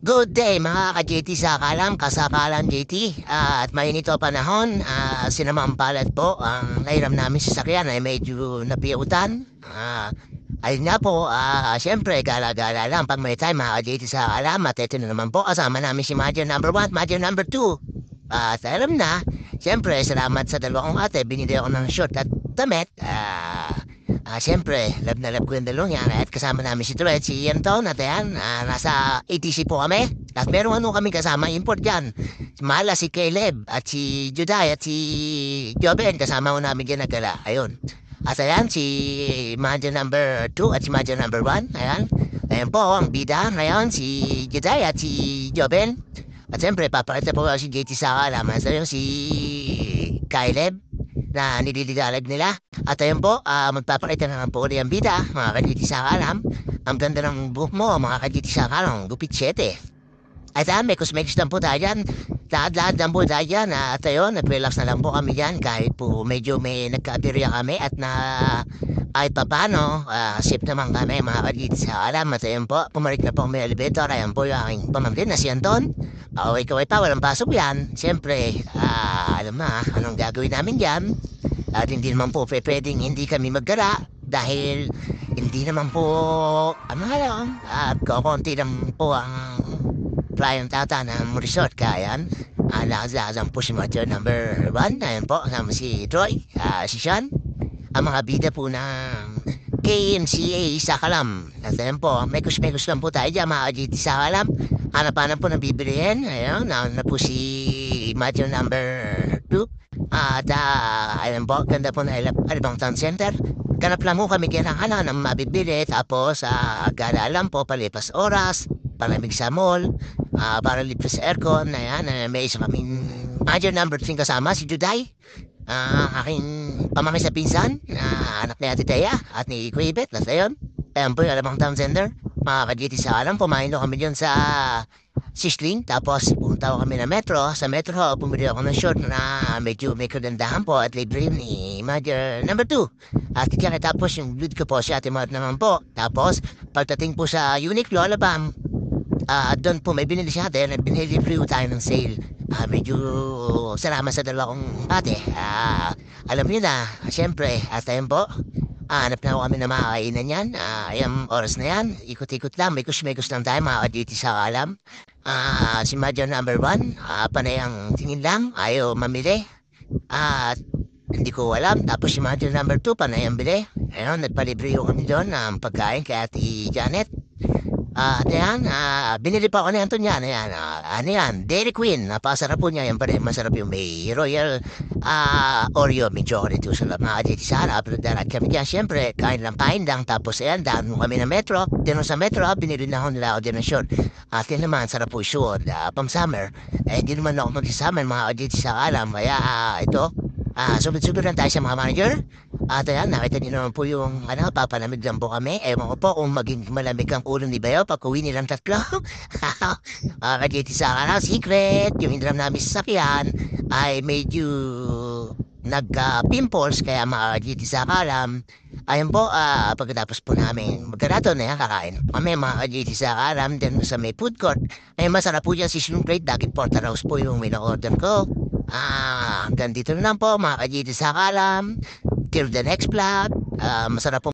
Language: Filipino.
Good day mga ka-JT sa Kalam, kasakalam JT. At mainit o panahon, sinamang palad po ang nairam namin sasakyan ay medyo napiutan. Ayun nga po, siyempre gala-gala lang pag may time mga ka-JT sa Kalam. At ito na naman po, kasama namin si Major number 1, Major number 2. At alam na, siyempre salamat sa dalawang ate, binili ako ng short at damit. Siyempre, love na love ko yung dalawang yan. At kasama namin si Turet, si Anton, at ayan, nasa ATC po kami. At meron kami kasama import dyan. Si Mala, si Caleb, at si Juday, at si Joben. Kasama ko namin dyan nagkala. Ayun. At ayan, si Manager number 2 at si Manager number 1. Ayan. Ayan po, ang bida. Ngayon, si Juday at si Joben. At siyempre, papakita po si JT sa kalaman. So yung si Caleb na nililigalag nila. At ayun po, magpapakita na lang po ulit ang bida, mga kaditi sa kalam. Ang ganda ng buhok mo, mga kaditi sa kalam, gupit 7. At may kusmekis lang po tayo dyan. Lahat-lahat lang po tayo dyan. At ayun, nag-relax na lang po kami dyan kahit po medyo may nagka-aberya kami at na kahit pa paano, safe naman kami mga kaditi sa kalam. At ayun po, pumarik na po may elevator. Ayun po yung aking pamangkin na si Anton. Kaway pa, walang pasok yan. Siyempre, alam na, anong gagawin namin dyan. At hindi naman po pwedeng hindi kami maggala dahil hindi naman po, ano lang, kakunti lang po ang client ata ng resort. Kaya yan, lakas-lakas po si Major number 1. Ayan po, kasama si Troy, si Sean, ang mga bida po ng KMCA sa Kalam. At ayan po, mekus-mekus lang po tayo dyan, mga GT sa Kalam. Hanap-hanap po ng bibilihin. Ayun, na po si Major number 2. At ayun po, ganda po na Alabang Town Center. Ganap lang po kami kailangan ng mabibili. Tapos, gala lang po, palipas oras, palamig sa mall, para lipas sa aircon. Ayan, may isa kaming Major number 3 kasama, si Juday. Aking pamangkin sa pinsan, anak ni Ate Thea at ni Kuya Ibet. At ayun, ayan po yung Alabang Town Center. Mga kagiti sa alam, pumain kami dyan sa Sisling. Tapos pumunta kami na metro. Sa metro, pumili ako ng short na medyo may kagandahan po at libre ni Major number 2. At kaya tapos yung blood ko po si Ate Mark naman po. Tapos pagdating po sa Uniqlo, Alabang, doon po may binili siya atin at binili free tayo ng sale. Medyo salamat sa dalawang ate. Alam niyo na, siyempre, at ayun po, hanap na kami na makakainan yan. Ayang oras na yan. Ikot-ikot lang. May kus lang tayo mga kaditi sa kalam. Si Major number 1, panay ang tingin lang. Ayaw mamili. At hindi ko alam. Tapos si Major number 2, panay ang bili. Ayun, nagpalibre yung kami doon ng pagkain kay Ate Janet. At yan, binili pa ako ni Anton yan. Ayan, ano yan, Dairy Queen. Napasarap po niya. Yan pa rin, masarap yung may Royal Oreo. May chocolate yung sa mga dito sa harap. Darat kami dyan. Siyempre, kain lang. Tapos ayan, daan mo kami ng metro. Dino sa metro, binili na ako nila ako din ng short. At yan naman, sarap po short. Pang summer. Hindi naman ako mag-summer mga dito sa alam. Kaya ito, subit-subit lang tayo sa mga manager. At ayan, nakita niyo naman po yung papalamig lang po kami. Ewan ko po kung maging malamig ang ulo ni Bayo pag uwi nilang tatlo. Kaditi sa secret, yung indram namin sa sakyan ay medyo nagka-pimples. Kaya mga kaditi sa kalam, ayun po, pagkatapos po namin magkarato na yan, kakain kami mga kaditi sa kalam. Then sa may food court, ay masarap po dyan si Slim Plate. Dagit porterhouse po yung order ko. Hanggang dito na lang po mga kaditi sa kalam. Till the next vlog. Masarap po